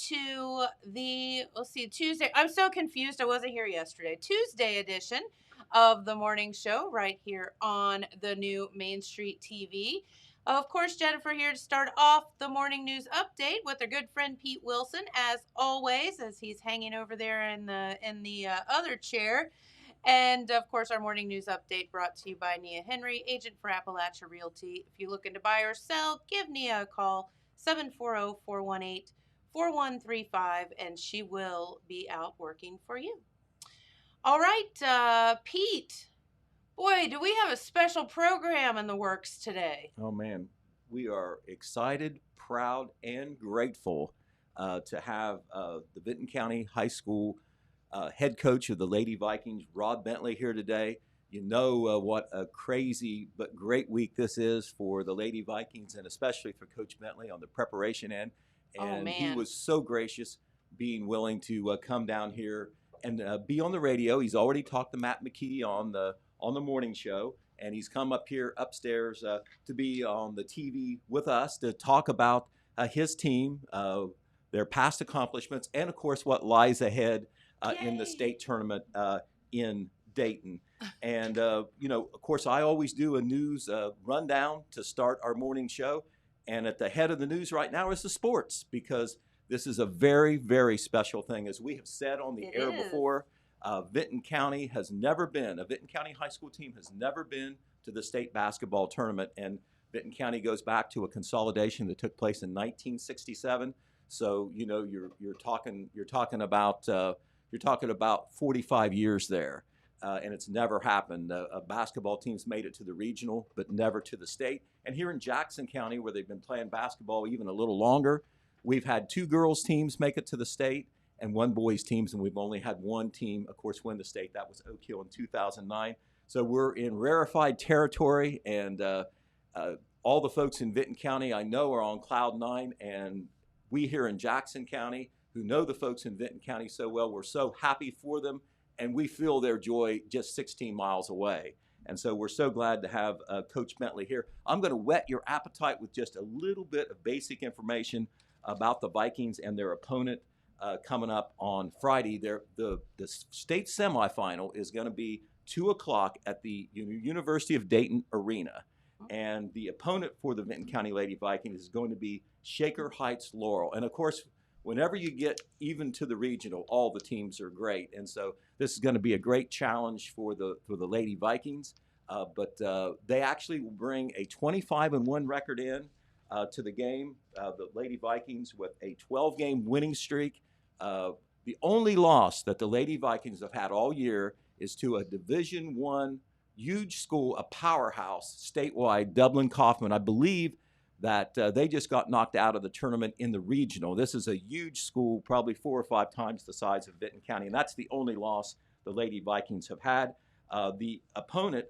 to the, let's see, Tuesday. I'm so confused. I wasn't here yesterday. Tuesday edition of the morning show right here on the new Main Street TV. Of course, Jennifer here to start off the morning news update with our good friend Pete Wilson, as always, as he's hanging over there in the other chair. And of course, our morning news update brought to you by Nia Henry, agent for Appalachia Realty. If you're looking to buy or sell, give Nia a call, 740-418-4135, and she will be out working for you. All right, Pete. Boy, do we have a special program in the works today. Oh, man. We are excited, proud, and grateful to have the Vinton County High School head coach of the Lady Vikings, Rod Bentley, here today. You know what a crazy but great week this is for the Lady Vikings, and especially for Coach Bentley on the preparation end. And he was so gracious, being willing to come down here and be on the radio. He's already talked to Matt McKee on the morning show, and he's come up here upstairs to be on the TV with us to talk about his team, their past accomplishments, and of course what lies ahead in the state tournament in Dayton. And you know, of course, I always do a news rundown to start our morning show, and at the head of the news right now is the sports, because this is a very, very special thing. As we have said on the air before, Vinton County has never been, a Vinton County high school team has never been to the state basketball tournament. And Vinton County goes back to a consolidation that took place in 1967. So, you know, you're talking about 45 years there. And it's never happened. Basketball teams made it to the regional, but never to the state. And here in Jackson County, where they've been playing basketball even a little longer, we've had 2 girls teams make it to the state and 1 boys teams, and we've only had 1 team, of course, win the state. That was Oak Hill in 2009. So we're in rarefied territory, and all the folks in Vinton County I know are on cloud 9, and we here in Jackson County, who know the folks in Vinton County so well, we're so happy for them, and we feel their joy just 16 miles away. And so we're so glad to have Coach Bentley here. I'm going to whet your appetite with just a little bit of basic information about the Vikings and their opponent coming up on Friday. The state semifinal is going to be 2 o'clock at the University of Dayton Arena. And the opponent for the Vinton County Lady Vikings is going to be Shaker Hts Laurel. And of course, whenever you get even to the regional, all the teams are great. And so this is going to be a great challenge for the Lady Vikings. But they actually will bring a 25-1 record in to the game. The Lady Vikings with a 12-game winning streak. The only loss that the Lady Vikings have had all year is to a Division I huge school, a powerhouse statewide, Dublin Kaufman. I believe that they just got knocked out of the tournament in the regional. This is a huge school, probably 4 or 5 times the size of Vinton County, and that's the only loss the Lady Vikings have had. The opponent,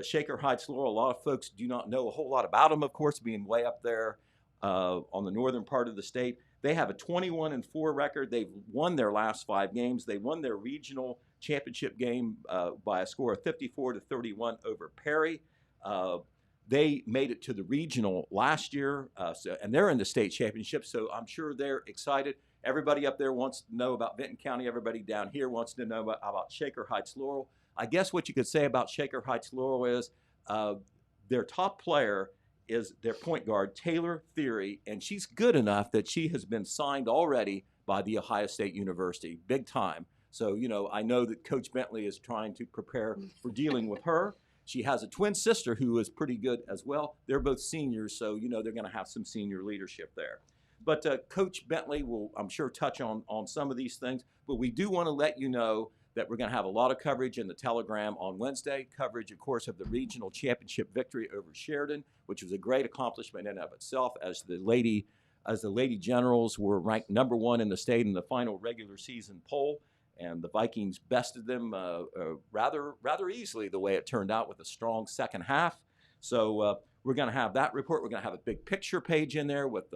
Shaker Hts Laurel, a lot of folks do not know a whole lot about them, of course, being way up there on the northern part of the state. They have a 21-4 record. They've won their last 5 games. They won their regional championship game by a score of 54-31 over Perry. They made it to the regional last year, and they're in the state championship, so I'm sure they're excited. Everybody up there wants to know about Vinton County. Everybody down here wants to know about Shaker Hts Laurel. I guess what you could say about Shaker Hts Laurel is their top player is their point guard, Taylor Theory, and she's good enough that she has been signed already by the Ohio State University, big time. So, you know, I know that Coach Bentley is trying to prepare for dealing with her. She has a twin sister who is pretty good as well. They're both seniors, so, you know, they're going to have some senior leadership there. But Coach Bentley will, I'm sure, touch on some of these things. But we do want to let you know that we're going to have a lot of coverage in the Telegram on Wednesday. Coverage, of course, of the regional championship victory over Sheridan, which was a great accomplishment in and of itself, as the Lady Generals were ranked #1 in the state in the final regular season poll. And the Vikings bested them rather easily, the way it turned out, with a strong second half. So we're going to have that report. We're going to have a big picture page in there with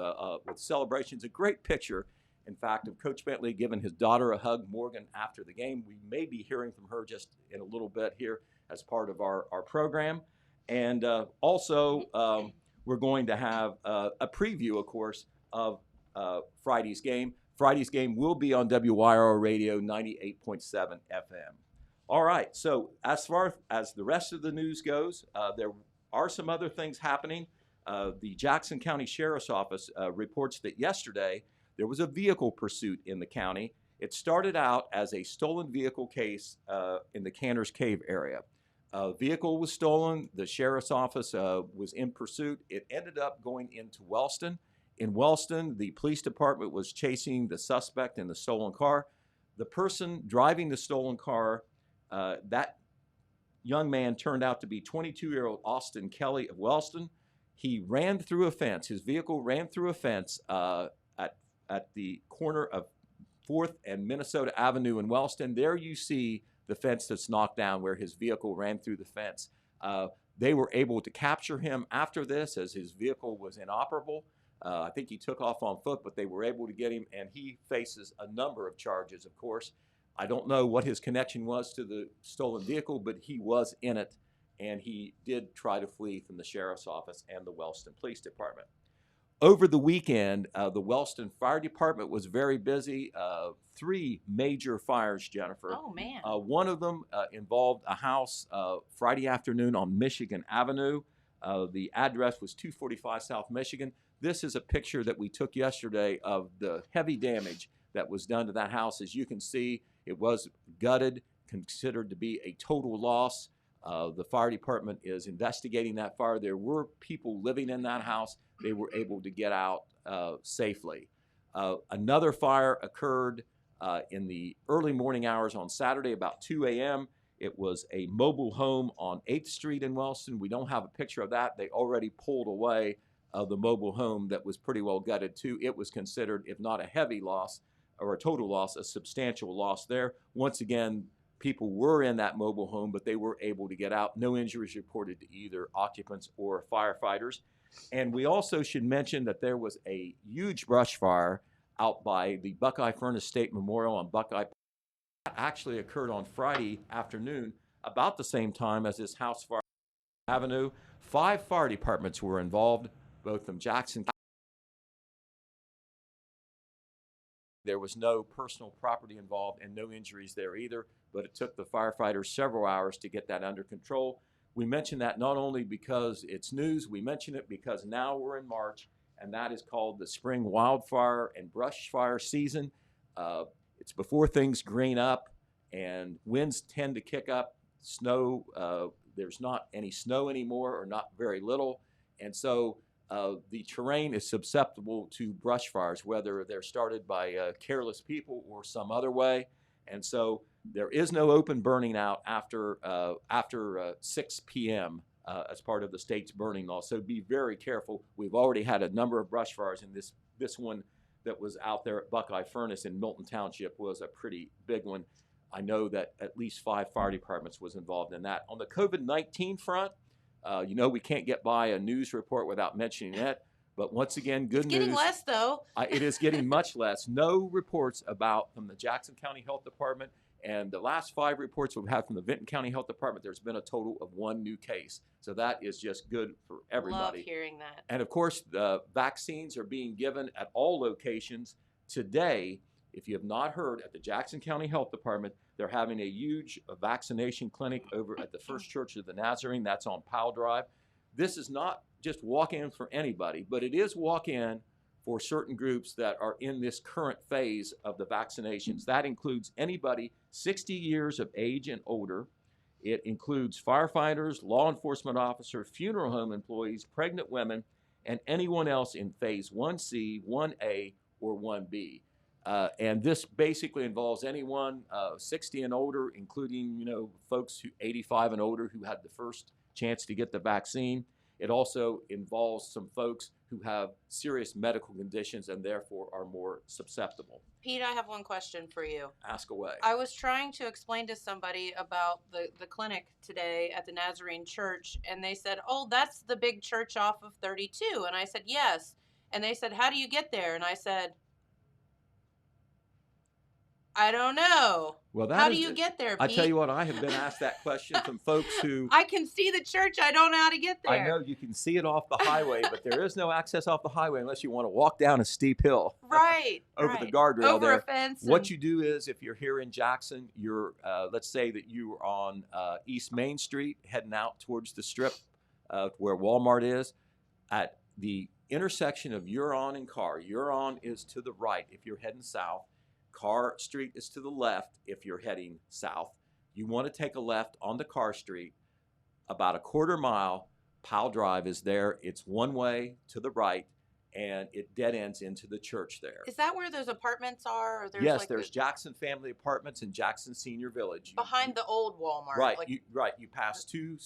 celebrations. A great picture, in fact, of Coach Bentley giving his daughter a hug, Morgan, after the game. We may be hearing from her just in a little bit here as part of our program. And also, we're going to have a preview, of course, of Friday's game. Friday's game will be on WYR Radio 98.7 FM. All right, so as far as the rest of the news goes, there are some other things happening. The Jackson County Sheriff's Office reports that yesterday there was a vehicle pursuit in the county. It started out as a stolen vehicle case in the Cantor's Cave area. A vehicle was stolen. The sheriff's office was in pursuit. It ended up going into Wellston. In Wellston, the police department was chasing the suspect in the stolen car. The person driving the stolen car, that young man turned out to be 22-year-old Austin Kelly of Wellston. He ran through a fence. His vehicle ran through a fence at the corner of 4th and Minnesota Avenue in Wellston. There you see the fence that's knocked down where his vehicle ran through the fence. They were able to capture him after this as his vehicle was inoperable. I think he took off on foot, but they were able to get him, and he faces a number of charges, of course. I don't know what his connection was to the stolen vehicle, but he was in it, and he did try to flee from the sheriff's office and the Wellston Police Department. Over the weekend, the Wellston Fire Department was very busy. 3 major fires, Jennifer. Oh, man. One of them involved a house Friday afternoon on Michigan Avenue. The address was 245 South Michigan. This is a picture that we took yesterday of the heavy damage that was done to that house. As you can see, it was gutted, considered to be a total loss. The fire department is investigating that fire. There were people living in that house. They were able to get out safely. Another fire occurred in the early morning hours on Saturday, about 2 a.m. It was a mobile home on 8th Street in Wellston. We don't have a picture of that. They already pulled away the mobile home that was pretty well gutted too. It was considered, if not a heavy loss or a total loss, a substantial loss there. Once again, people were in that mobile home, but they were able to get out. No injuries reported to either occupants or firefighters. And we also should mention that there was a huge brush fire out by the Buckeye Furnace State Memorial on Buckeye. That actually occurred on Friday afternoon, about the same time as this house fire on Avenue. 5 fire departments were involved, both from Jackson. There was no personal property involved and no injuries there either, but it took the firefighters several hours to get that under control. We mention that not only because it's news, we mention it because now we're in March, and that is called the spring wildfire and brush fire season. It's before things green up and winds tend to kick up. Snow, there's not any snow anymore, or not very little, and so the terrain is susceptible to brush fires, whether they're started by careless people or some other way. And so there is no open burning out after 6 p.m. As part of the state's burning law. So be very careful. We've already had a number of brush fires, and this one that was out there at Buckeye Furnace in Milton Township was a pretty big one. I know that at least 5 fire departments was involved in that. On the COVID-19 front, we can't get by a news report without mentioning it. But once again, good news. It's getting less, though. It is getting much less. No reports from the Jackson County Health Department. And the last 5 reports we've had from the Vinton County Health Department, there's been a total of 1 new case. So that is just good for everybody. Love hearing that. And of course, the vaccines are being given at all locations. Today, if you have not heard, at the Jackson County Health Department, they're having a huge vaccination clinic over at the First Church of the Nazarene. That's on Powell Drive. This is not just walk-in for anybody, but it is walk-in for certain groups that are in this current phase of the vaccinations. That includes anybody 60 years of age and older. It includes firefighters, law enforcement officers, funeral home employees, pregnant women, and anyone else in phase 1C, 1A, or 1B. And this basically involves anyone 60 and older, including folks who 85 and older who had the first chance to get the vaccine. It also involves some folks who have serious medical conditions and therefore are more susceptible. Pete, I have one question for you. Ask away. I was trying to explain to somebody about the clinic today at the Nazarene Church, and they said, oh, that's the big church off of 32. And I said, yes. And they said, how do you get there? And I said, I don't know. Well, How do you get there, I Pete? tell you what, I have been asked that question from folks who. I can see the church. I don't know how to get there. I know you can see it off the highway, but there is no access off the highway unless you want to walk down a steep hill. Right. Over the guardrail over there. a fence. What you do is, if you're here in Jackson, you're let's say that you are on East Main Street, heading out towards the strip where Walmart is. At the intersection of Huron and Carr, Huron is to the right if you're heading south. Carr Street is to the left if you're heading south. You want to take a left onto Carr Street. About a quarter mile, Powell Drive is there. It's one way to the right, and it dead ends into the church there. Is that where those apartments are? Or there's yes, like there's Jackson Family Apartments and Jackson Senior Village. Behind the old Walmart. Right, like, you pass two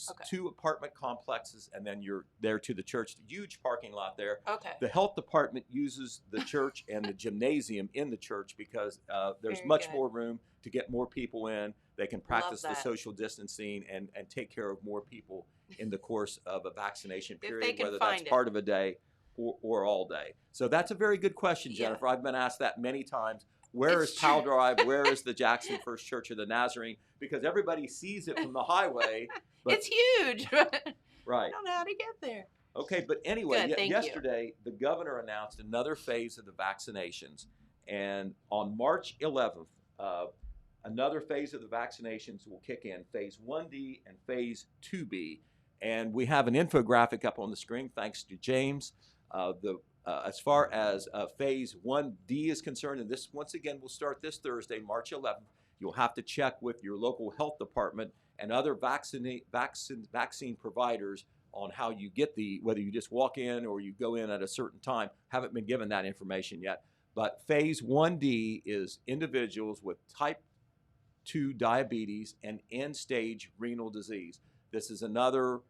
apartment complexes, and then you're there to the church. Huge parking lot there. Okay. The health department uses the church and the gymnasium in the church because there's Very much good. more room to get more people in. They can practice the that. social distancing and take care of more people in the course of a vaccination If period, they can whether find that's it. part of a day or all day. So that's a very good question, Jennifer. Yeah. I've been asked that many times. Where It's is Powell true. Drive? Where is the Jackson First Church of the Nazarene? Because everybody sees it from the highway. But, it's huge. right. I don't know how to get there. Okay, but anyway, Good, thank you. yesterday the governor announced another phase of the vaccinations. And on March 11th, another phase of the vaccinations will kick in, phase 1D and phase 2B. And we have an infographic up on the screen, thanks to James. As far as phase 1D is concerned, and this once again will start this Thursday, March 11th, you'll have to check with your local health department and other vaccine providers on how you get whether you just walk in or you go in at a certain time. Haven't been given that information yet. But phase 1D is individuals with type 2 diabetes and end-stage renal disease. This is another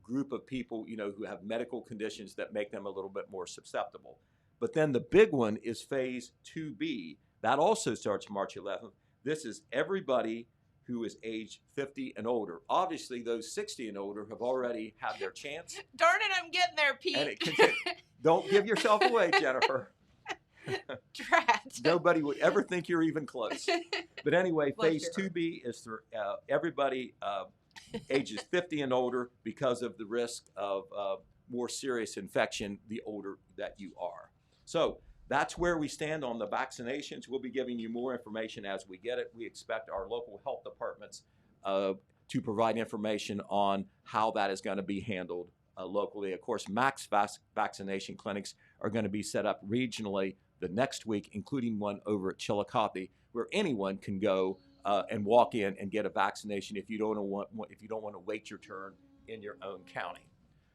group of people, who have medical conditions that make them a little bit more susceptible. But then the big one is phase 2B. That also starts March 11th. This is everybody who is age 50 and older. Obviously, those 60 and older have already had their chance. Darn it, I'm getting there, Pete. And don't give yourself away, Jennifer. Drat. Nobody would ever think you're even close. But anyway, Bless phase your 2B is for everybody ages 50 and older because of the risk of more serious infection the older that you are. So that's where we stand on the vaccinations. We'll be giving you more information as we get it. We expect our local health departments to provide information on how that is going to be handled locally. Of course, max vaccination clinics are going to be set up regionally the next week, including one over at Chillicothe, where anyone can go and walk in and get a vaccination if you don't want to wait your turn in your own county.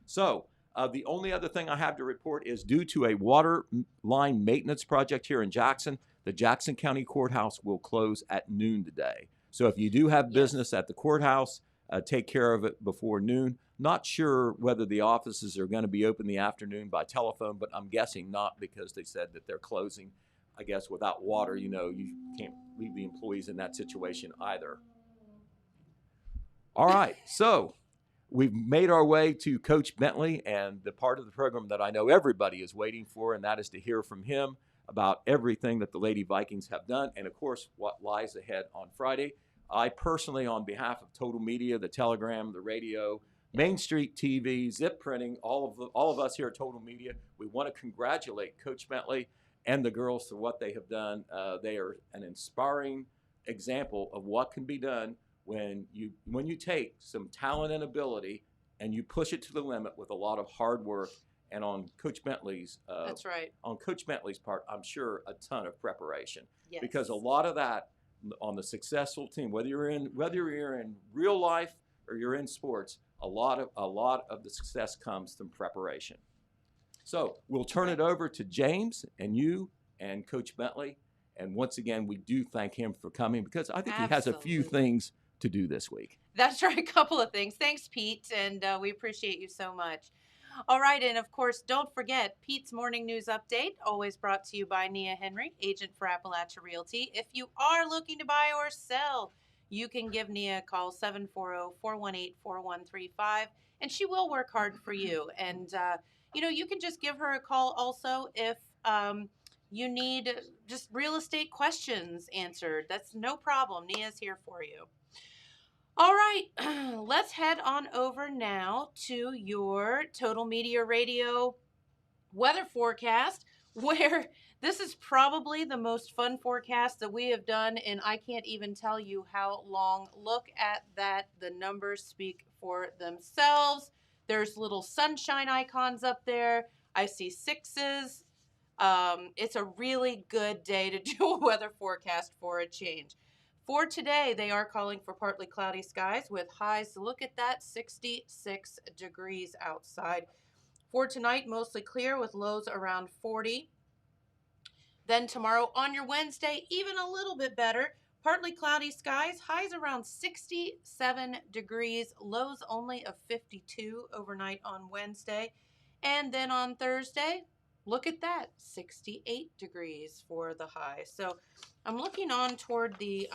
So the only other thing I have to report is due to a water line maintenance project here in Jackson, the Jackson County Courthouse will close at noon today. So if you do have business at the courthouse, take care of it before noon. Not sure whether the offices are going to be open the afternoon by telephone, but I'm guessing not because they said that they're closing. I guess without water, you can't leave the employees in that situation either. All right, so we've made our way to Coach Bentley and the part of the program that I know everybody is waiting for, and that is to hear from him about everything that the Lady Vikings have done and, of course, what lies ahead on Friday. I personally, on behalf of Total Media, the Telegram, the radio, Main Street TV, Zip Printing, all of us here at Total Media, we want to congratulate Coach Bentley and the girls for what they have done. They are an inspiring example of what can be done when you take some talent and ability and you push it to the limit with a lot of hard work. And on Coach Bentley's That's right. On Coach Bentley's part, I'm sure a ton of preparation. Yes. Because a lot of that on the successful team, whether you're in real life or you're in sports, a lot of the success comes from preparation. So we'll turn it over to James and you and Coach Bentley. And once again, we do thank him for coming because I think he has a few things to do this week. That's right, a couple of things. Thanks, Pete, and we appreciate you so much. All right, and of course, don't forget Pete's Morning News Update, always brought to you by Nia Henry, agent for Appalachia Realty. If you are looking to buy or sell, you can give Nia a call, 740-418-4135, and she will work hard for you. And, you can just give her a call also if you need just real estate questions answered, that's no problem. Nia's here for you. All right, let's head on over now to your Total Media Radio weather forecast, where this is probably the most fun forecast that we have done, and I can't even tell you how long. Look at that. The numbers speak for themselves. There's little sunshine icons up there. I see sixes. It's a really good day to do a weather forecast for a change. For today, they are calling for partly cloudy skies with highs, look at that, 66 degrees outside. For tonight, mostly clear with lows around 40. Then tomorrow on your Wednesday, even a little bit better. Partly cloudy skies, highs around 67 degrees, lows only of 52 overnight on Wednesday. And then on Thursday, look at that, 68 degrees for the high. So I'm looking on toward the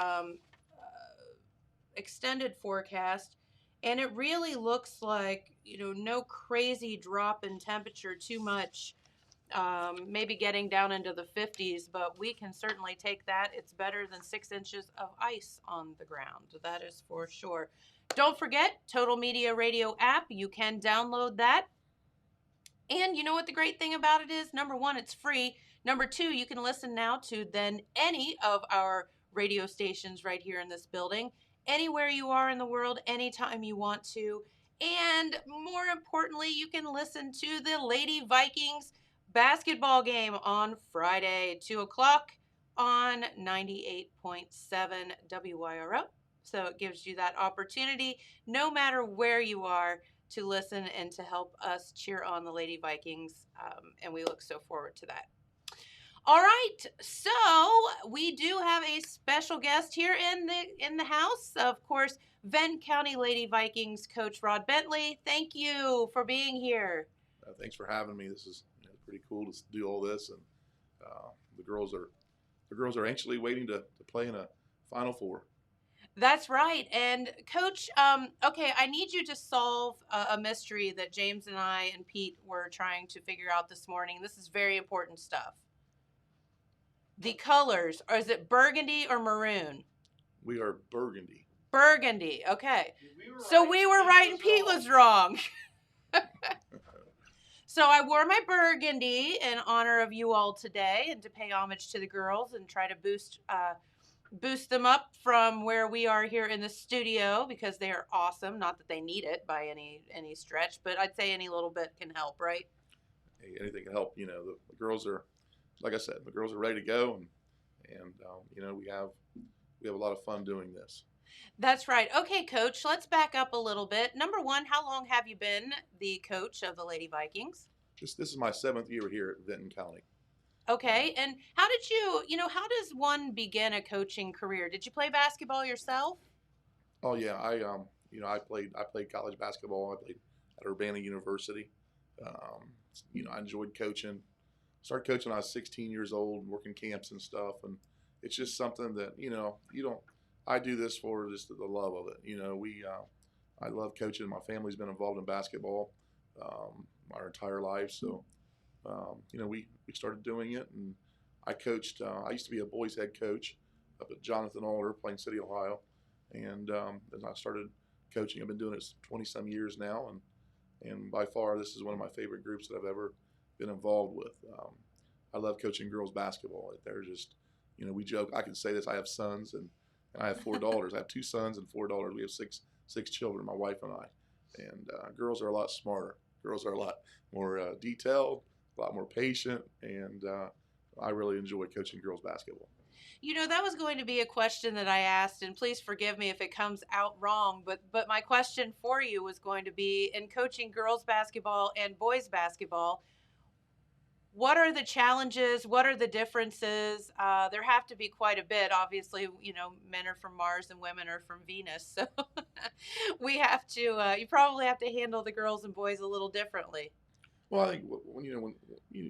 extended forecast, and it really looks like, no crazy drop in temperature too much. Maybe getting down into the 50s, but we can certainly take that. It's better than 6 inches of ice on the ground. That is for sure. Don't forget, Total Media Radio app. You can download that. And you know what the great thing about it is? Number one, it's free. Number two, you can listen now to then any of our radio stations right here in this building, anywhere you are in the world, anytime you want to. And more importantly, you can listen to the Lady Vikings basketball game on Friday, 2 o'clock on 98.7 WYRO. So it gives you that opportunity, no matter where you are, to listen and to help us cheer on the Lady Vikings, and we look so forward to that. All right, so we do have a special guest here in the house. Of course, Vinton County Lady Vikings coach Rod Bentley. Thank you for being here. Thanks for having me. This is pretty cool to do all this, and the girls are anxiously waiting to play in a Final Four. That's right. And Coach, okay, I need you to solve a mystery that James and I and Pete were trying to figure out this morning. This is very important stuff. The colors, or is it burgundy or maroon? We are burgundy. Burgundy, okay. We were right and Pete was wrong. So I wore my burgundy in honor of you all today and to pay homage to the girls and try to boost them up from where we are here in the studio, because they are awesome. Not that they need it by any stretch, but I'd say any little bit can help, right? Hey, anything can help. The girls are, like I said, the girls are ready to go, and we have a lot of fun doing this. That's right. Okay, Coach, let's back up a little bit. Number one, how long have you been the coach of the Lady Vikings? This is my 7th year here at Vinton County. Okay, and how does one begin a coaching career? Did you play basketball yourself? Oh yeah, I played college basketball. I played at Urbana University. I enjoyed coaching. Started coaching when I was 16 years old, working camps and stuff, and it's just something that I do this for just the love of it. I love coaching. My family's been involved in basketball our entire life, so. We started doing it, and I coached. I used to be a boys head coach up at Jonathan Alder, Plain City, Ohio, and then I started coaching. I've been doing it 20-some years now, and by far this is one of my favorite groups that I've ever been involved with. I love coaching girls basketball. They're just, we joke. I can say this. I have sons, and I have 4 daughters. I have 2 sons and 4 daughters. We have six children, my wife and I. And girls are a lot smarter. Girls are a lot more detailed, a lot more patient, and I really enjoy coaching girls basketball. That was going to be a question that I asked, and please forgive me if it comes out wrong, but my question for you was going to be, in coaching girls basketball and boys basketball, what are the challenges? What are the differences? There have to be quite a bit. Obviously, men are from Mars and women are from Venus, so we have to. You probably have to handle the girls and boys a little differently. Well, I think when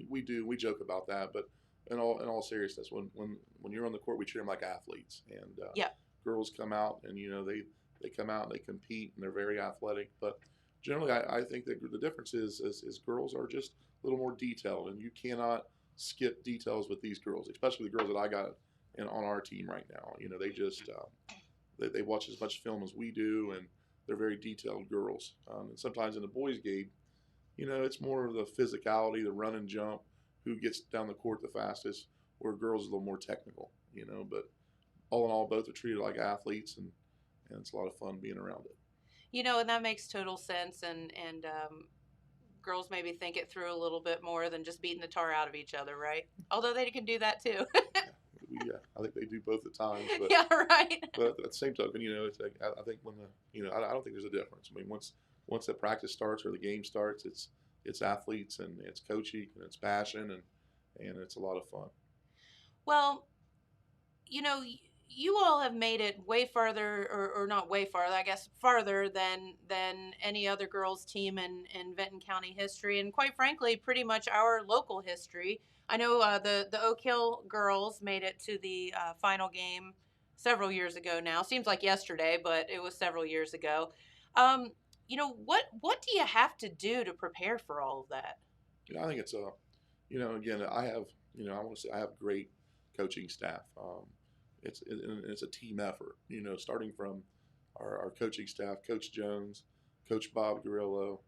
we joke about that, but in all seriousness, when you're on the court, we treat them like athletes, and girls come out and they come out and they compete and they're very athletic, but generally I think that the difference is girls are just a little more detailed, and you cannot skip details with these girls, especially the girls that I got on our team right now. You know, they just they watch as much film as we do, and they're very detailed girls. And sometimes in the boys' game, you know, it's more of the physicality, the run and jump, who gets down the court the fastest, where girls are a little more technical, you know. But all in all, both are treated like athletes, and it's a lot of fun being around it. You know, and that makes total sense. And girls maybe think it through a little bit more than just beating the tar out of each other, right? Although they can do that too. I think they do both at times. But, yeah, right. But at the same token, you know, it's like, I think when I don't think there's a difference. I mean, once the practice starts or the game starts, it's athletes and it's coaching and it's passion and it's a lot of fun. Well, you know, you all have made it way farther, or not way farther, I guess farther than any other girls team in Vinton County history, and quite frankly, pretty much our local history. I know the Oak Hill girls made it to the final game several years ago now. Seems like yesterday, but it was several years ago. You know, what do you have to do to prepare for all of that? You know, I think it's again, I want to say I have great coaching staff. It's a team effort, you know, starting from our coaching staff, Coach Jones, Coach Bob Guerrillo,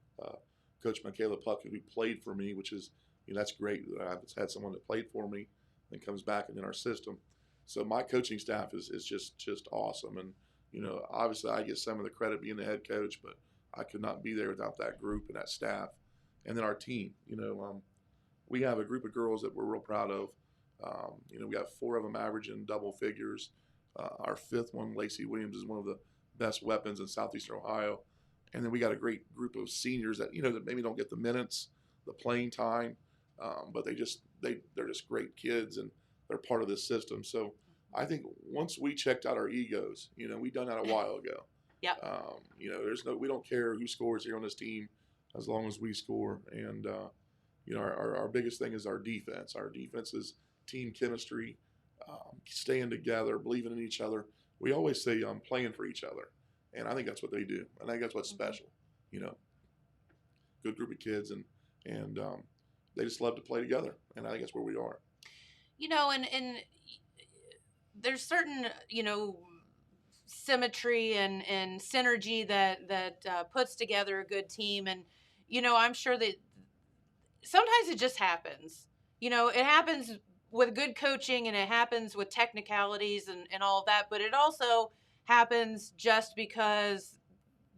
Coach Michaela Puckett, who played for me, which is, you know, that's great that I've had someone that played for me and comes back in our system. So my coaching staff is just awesome. And, you know, obviously I get some of the credit being the head coach, but I could not be there without that group and that staff. And then our team, you know, we have a group of girls that we're real proud of. You know, we got 4 of them averaging double figures. Our 5th one, Lacey Williams, is one of the best weapons in Southeastern Ohio. And then we got a great group of seniors that, you know, that maybe don't get the minutes, the playing time, but they're just great kids and they're part of this system. So I think once we checked out our egos, you know, we done that a while ago. Yeah. You know, we don't care who scores here on this team as long as we score. And, you know, our biggest thing is our defense. Our defense is team chemistry, staying together, believing in each other. We always say playing for each other, and I think that's what they do. I think that's what's special. You know, good group of kids, and they just love to play together, and I think that's where we are. You know, and there's certain, you know, symmetry and synergy that puts together a good team, and you know, I'm sure that sometimes it just happens. You know, it happens with good coaching and it happens with technicalities and all of that, but it also happens just because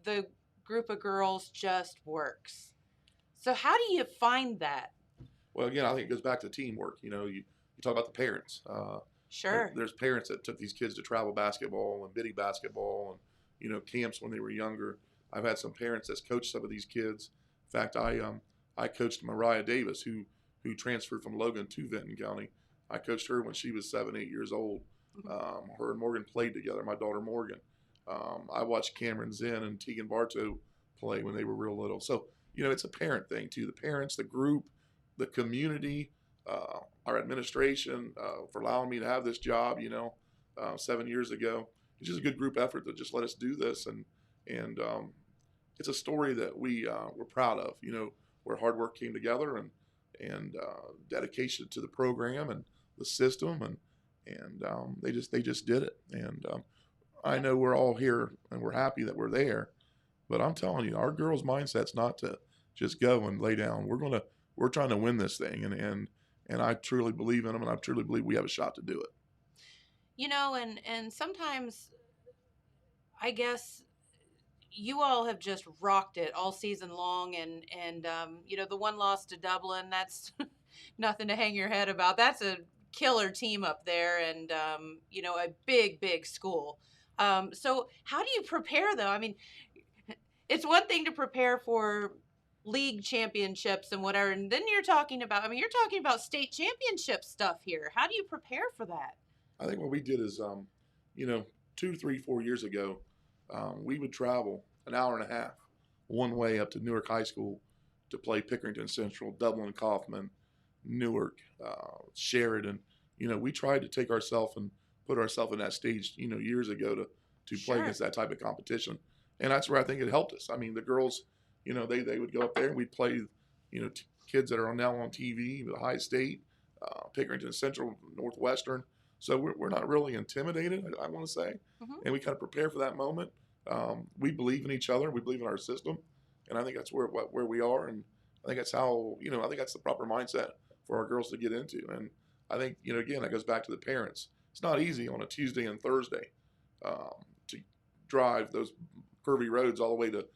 the group of girls just works. So how do you find that? Well, again, I think it goes back to teamwork. You know, you talk about the parents. Sure. There's parents that took these kids to travel basketball and biddy basketball and, you know, camps when they were younger. I've had some parents that's coached some of these kids. In fact, I coached Mariah Davis, who transferred from Logan to Vinton County. I coached her when she was 7, 8 years old. Her and Morgan played together, my daughter Morgan. I watched Cameron Zinn and Tegan Bartow play when they were real little. So, you know, it's a parent thing too. The parents, the group, the community, our administration for allowing me to have this job, you know, 7 years ago. It's just a good group effort to just let us do this. And it's a story that we're proud of, you know, where hard work came together and dedication to the program and the system, and they just did it. And I know we're all here and we're happy that we're there, but I'm telling you, our girls' mindset's not to just go and lay down. We're trying to win this thing, and I truly believe in them, and I truly believe we have a shot to do it. You know, and sometimes I guess you all have just rocked it all season long, and you know, the one loss to Dublin, that's nothing to hang your head about. That's a killer team up there, and you know, a big school. So how do you prepare though? I mean, it's one thing to prepare for league championships and whatever, and then you're talking about state championship stuff here. How do you prepare for that? I think what we did is, you know, 2, 3, 4 years ago, we would travel an hour and a half one way up to Newark High School to play Pickerington Central, Dublin Kaufman, Newark, Sheridan. You know, we tried to take ourselves and put ourselves in that stage, you know, years ago to play against that type of competition. And that's where I think it helped us. I mean, the girls, you know, they would go up there and we'd play, you know, kids that are now on TV, the High State, Pickerington Central, Northwestern. So we're not really intimidated, I want to say, and we kind of prepare for that moment. We believe in each other. We believe in our system, and I think that's where we are. And I think that's how, I think that's the proper mindset for our girls to get into. And I think, again, that goes back to the parents. It's not easy on a Tuesday and Thursday to drive those curvy roads all the way to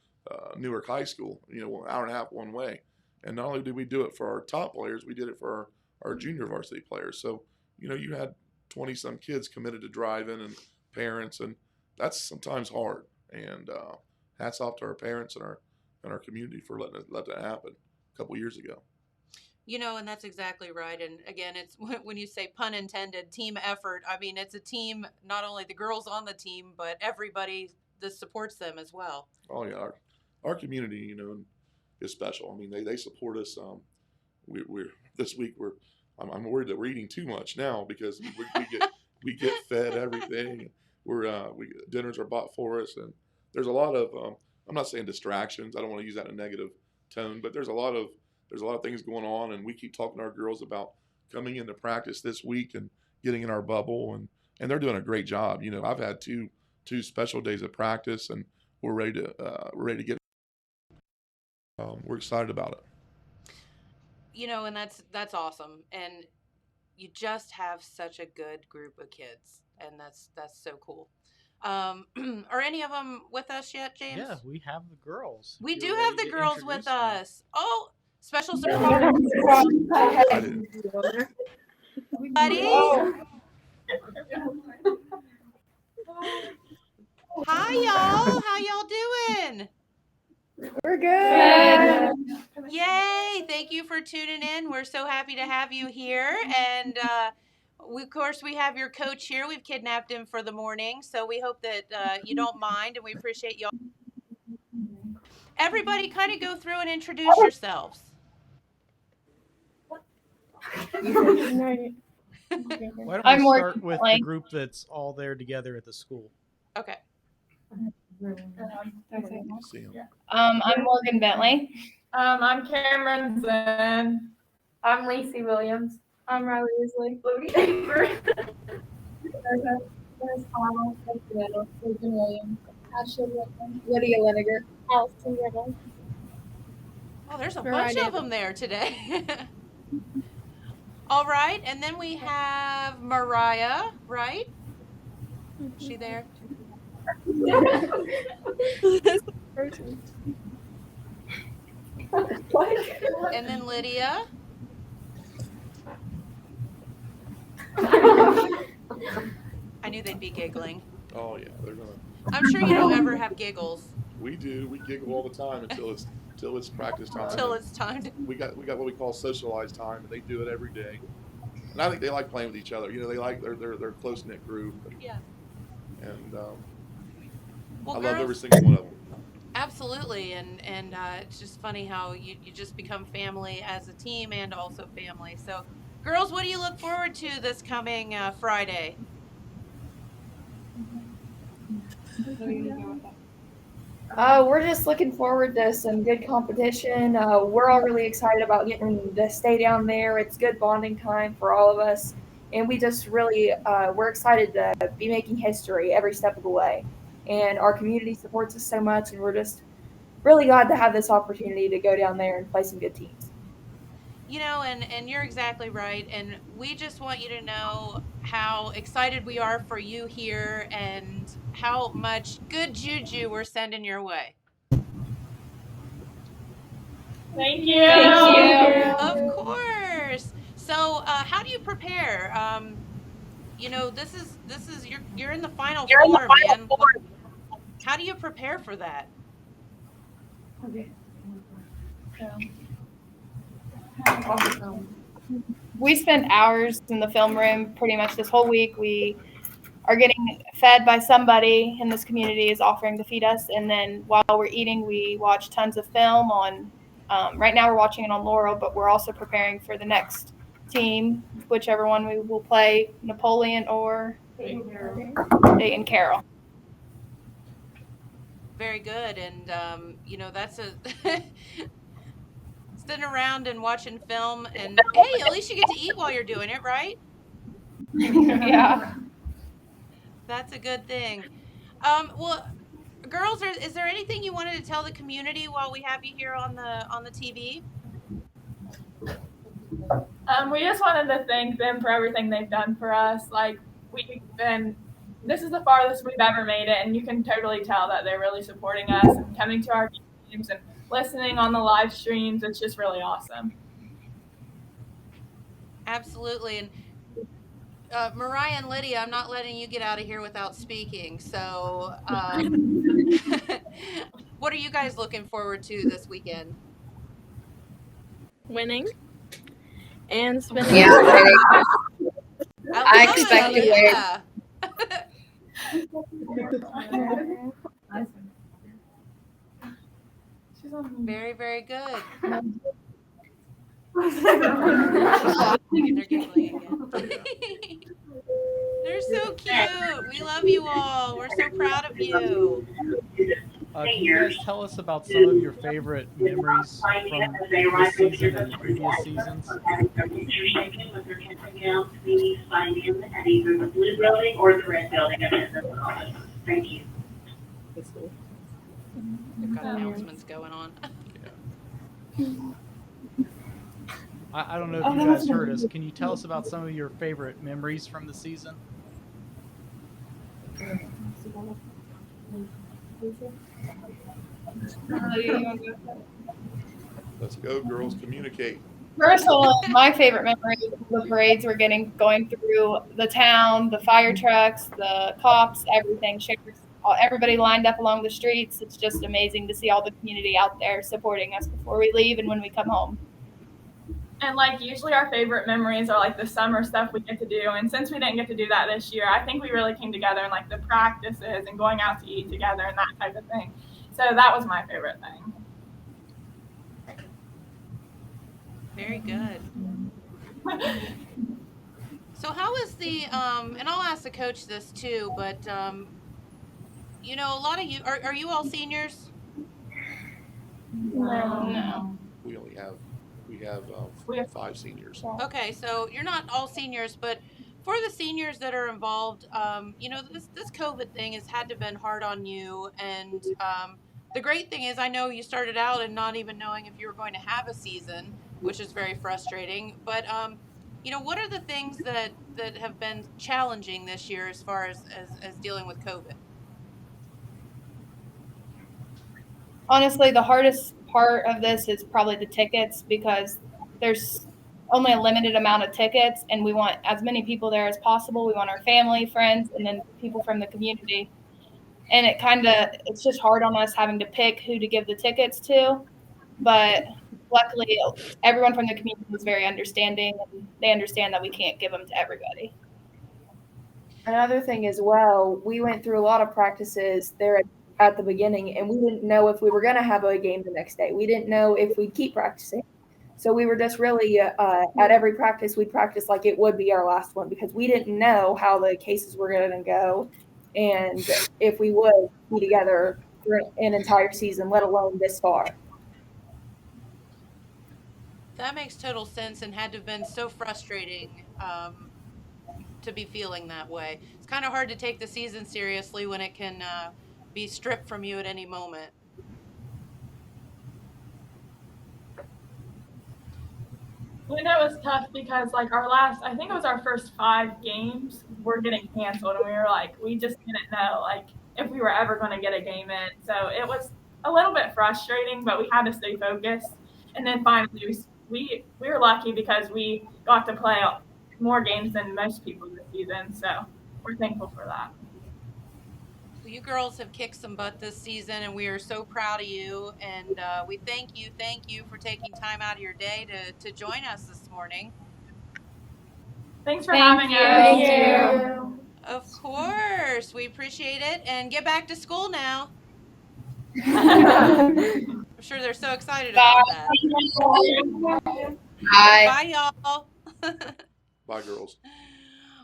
Newark High School, an hour and a half one way. And not only did we do it for our top players, we did it for our junior varsity players. So, you had 20-some kids committed to driving and parents, and that's sometimes hard. And hats off to our parents and our community for letting that happen a couple years ago. And that's exactly right. And again, it's when you say pun intended, team effort. I mean, it's a team, not only the girls on the team, but everybody that supports them as well. Oh yeah, our community, is special. I mean, they support us. We're this week I'm worried that we're eating too much now because we get fed everything. Dinners are bought for us, and there's a lot of I'm not saying distractions. I don't want to use that in a negative tone, but there's a lot of things going on, and we keep talking to our girls about coming into practice this week and getting in our bubble, and they're doing a great job. I've had two special days of practice, and we're ready to get. We're excited about it. And that's awesome, and you just have such a good group of kids, and that's so cool. Are any of them with us yet, James? Yeah, we have the girls. We do have the girls with us. Oh, special surprise. Buddy. Hi, y'all. How y'all doing? We're good. Yay. Thank you for tuning in. We're so happy to have you here. And of course, we have your coach here. We've kidnapped him for the morning. So we hope that you don't mind, and we appreciate y'all. Everybody kind of go through and introduce yourselves. Why don't we start with the group that's all there together at the school? Okay. I'm Morgan Bentley. I'm Cameron Zen. I'm Lacey Williams. I'm Riley Weasley. There's Paul, Logan Williams, Ashley Whitman, Lydia Liniger, Allison Riddle. Oh, there's a bunch of them there today. All right, and then we have Mariah, right? Is she there? And then Lydia. I knew they'd be giggling. Oh yeah, they're gonna. I'm sure you don't ever have giggles. We do. We giggle all the time until it's practice time. Until it's time to. We got what we call socialized time, and they do it every day. And I think they like playing with each other. They like they're close knit group. Yeah. And well, I girls, love every single one of them. Absolutely, and it's just funny how you just become family as a team and also family. So, girls, what do you look forward to this coming Friday? We're just looking forward to some good competition. We're all really excited about getting to stay down there. It's good bonding time for all of us. And we just really, we're excited to be making history every step of the way. And our community supports us so much, and we're just really glad to have this opportunity to go down there and play some good teams. And you're exactly right. And we just want you to know how excited we are for you here and how much good juju we're sending your way. Thank you. Of course. So, how do you prepare? This is you're in the final four, man. How do you prepare for that? Okay. We spent hours in the film room pretty much this whole week. We are getting fed by somebody in this community is offering to feed us, and then while we're eating, we watch tons of film on. Right now, we're watching it on Laurel, but we're also preparing for the next team, whichever one we will play, Napoleon or Dayton Carroll. Very good, and that's it's sitting around and watching film, and hey, at least you get to eat while you're doing it, right? Yeah. That's a good thing. Well, girls, is there anything you wanted to tell the community while we have you here on the TV? We just wanted to thank them for everything they've done for us. Like, this is the farthest we've ever made it, and you can totally tell that they're really supporting us and coming to our games and listening on the live streams. It's just really awesome. Absolutely. And Mariah and Lydia, I'm not letting you get out of here without speaking. So, what are you guys looking forward to this weekend? Winning and spending. Yeah, winning. I expect to win. Very, very good. They're so cute. We love you all. We're so proud of you. Can you guys tell us about some of your favorite memories from this season and previous seasons? Thank you. They've got announcements going on. I don't know if you guys heard us. Can you tell us about some of your favorite memories from the season? Let's go, girls. Communicate. Personally, my favorite memory is the parades we're going through the town, the fire trucks, the cops, everything. Everybody lined up along the streets. It's just amazing to see all the community out there supporting us before we leave and when we come home. And like usually our favorite memories are like the summer stuff we get to do. And since we didn't get to do that this year, I think we really came together in like the practices and going out to eat together and that type of thing. So that was my favorite thing. Very good. So how is the, and I'll ask the coach this too, but, you know, a lot of you, are you all seniors? No. We have 5 seniors. Okay, so you're not all seniors, but for the seniors that are involved, you know, this COVID thing has had to been hard on you. And the great thing is I know you started out and not even knowing if you were going to have a season, which is very frustrating. But, you know, what are the things that have been challenging this year as far as dealing with COVID? Honestly, the hardest part of this is probably the tickets because there's only a limited amount of tickets and we want as many people there as possible. We want our family, friends, and then people from the community. And it's just hard on us having to pick who to give the tickets to. But luckily, everyone from the community is very understanding and they understand that we can't give them to everybody. Another thing as well, we went through a lot of practices there at the beginning, and we didn't know if we were going to have a game the next day. We didn't know if we'd keep practicing. So we were just really, at every practice, we'd practice like it would be our last one because we didn't know how the cases were going to go and if we would be together for an entire season, let alone this far. That makes total sense and had to have been so frustrating to be feeling that way. It's kind of hard to take the season seriously when it can be stripped from you at any moment. We know it was tough because like I think it was our first 5 games were getting canceled and we were like, we just didn't know like if we were ever going to get a game in. So it was a little bit frustrating, but we had to stay focused. And then finally we were lucky because we got to play more games than most people this season. So we're thankful for that. Well, you girls have kicked some butt this season, and we are so proud of you. And we thank you for taking time out of your day to join us this morning. Thanks for having us. Thank you. Of course, we appreciate it. And get back to school now. I'm sure they're so excited about that. Bye. Bye, y'all. Bye, girls.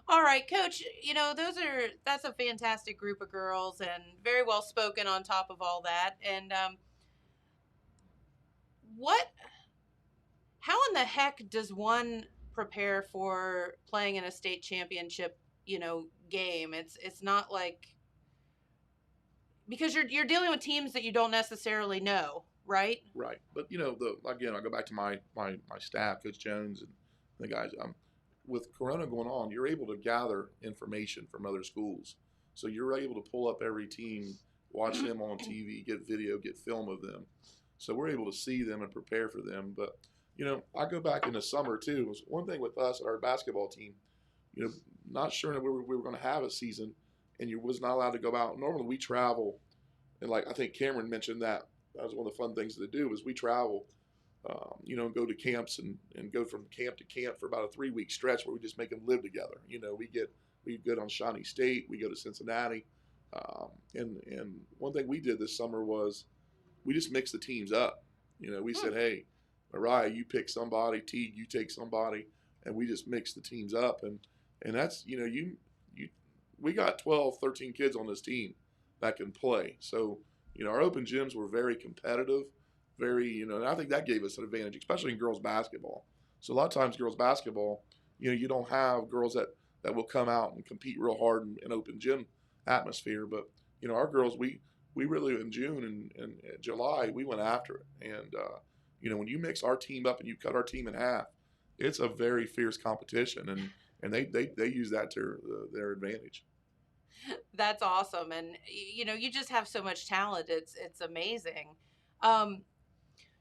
All right, Coach, you know, that's a fantastic group of girls and very well spoken on top of all that. And what how in the heck does one prepare for playing in a state championship, game? It's not like, because you're dealing with teams that you don't necessarily know, right? Right. But again, I go back to my staff, Coach Jones and the guys. With Corona going on, you're able to gather information from other schools. So you're able to pull up every team, watch them on TV, get video, get film of them. So we're able to see them and prepare for them. But I go back in the summer too. It was one thing with us, our basketball team, not sure that we were going to have a season, and you was not allowed to go out. Normally we travel, and like I think Cameron mentioned that was one of the fun things to do is we travel, go to camps and go from camp to camp for about a 3-week stretch where we just make them live together. We go on Shawnee State, we go to Cincinnati, and one thing we did this summer was we just mixed the teams up. We said, hey, Mariah, you pick somebody, Teague, you take somebody, and we just mixed the teams up, and that's we got 12, 13 kids on this team that can play. So our open gyms were very competitive, very, and I think that gave us an advantage, especially in girls basketball. So a lot of times girls basketball, you don't have girls that will come out and compete real hard in open gym atmosphere. But, our girls, we really, in June and July, we went after it. And, when you mix our team up and you cut our team in half, it's a very fierce competition. And they use that to their advantage. That's awesome. And, you just have so much talent. It's amazing.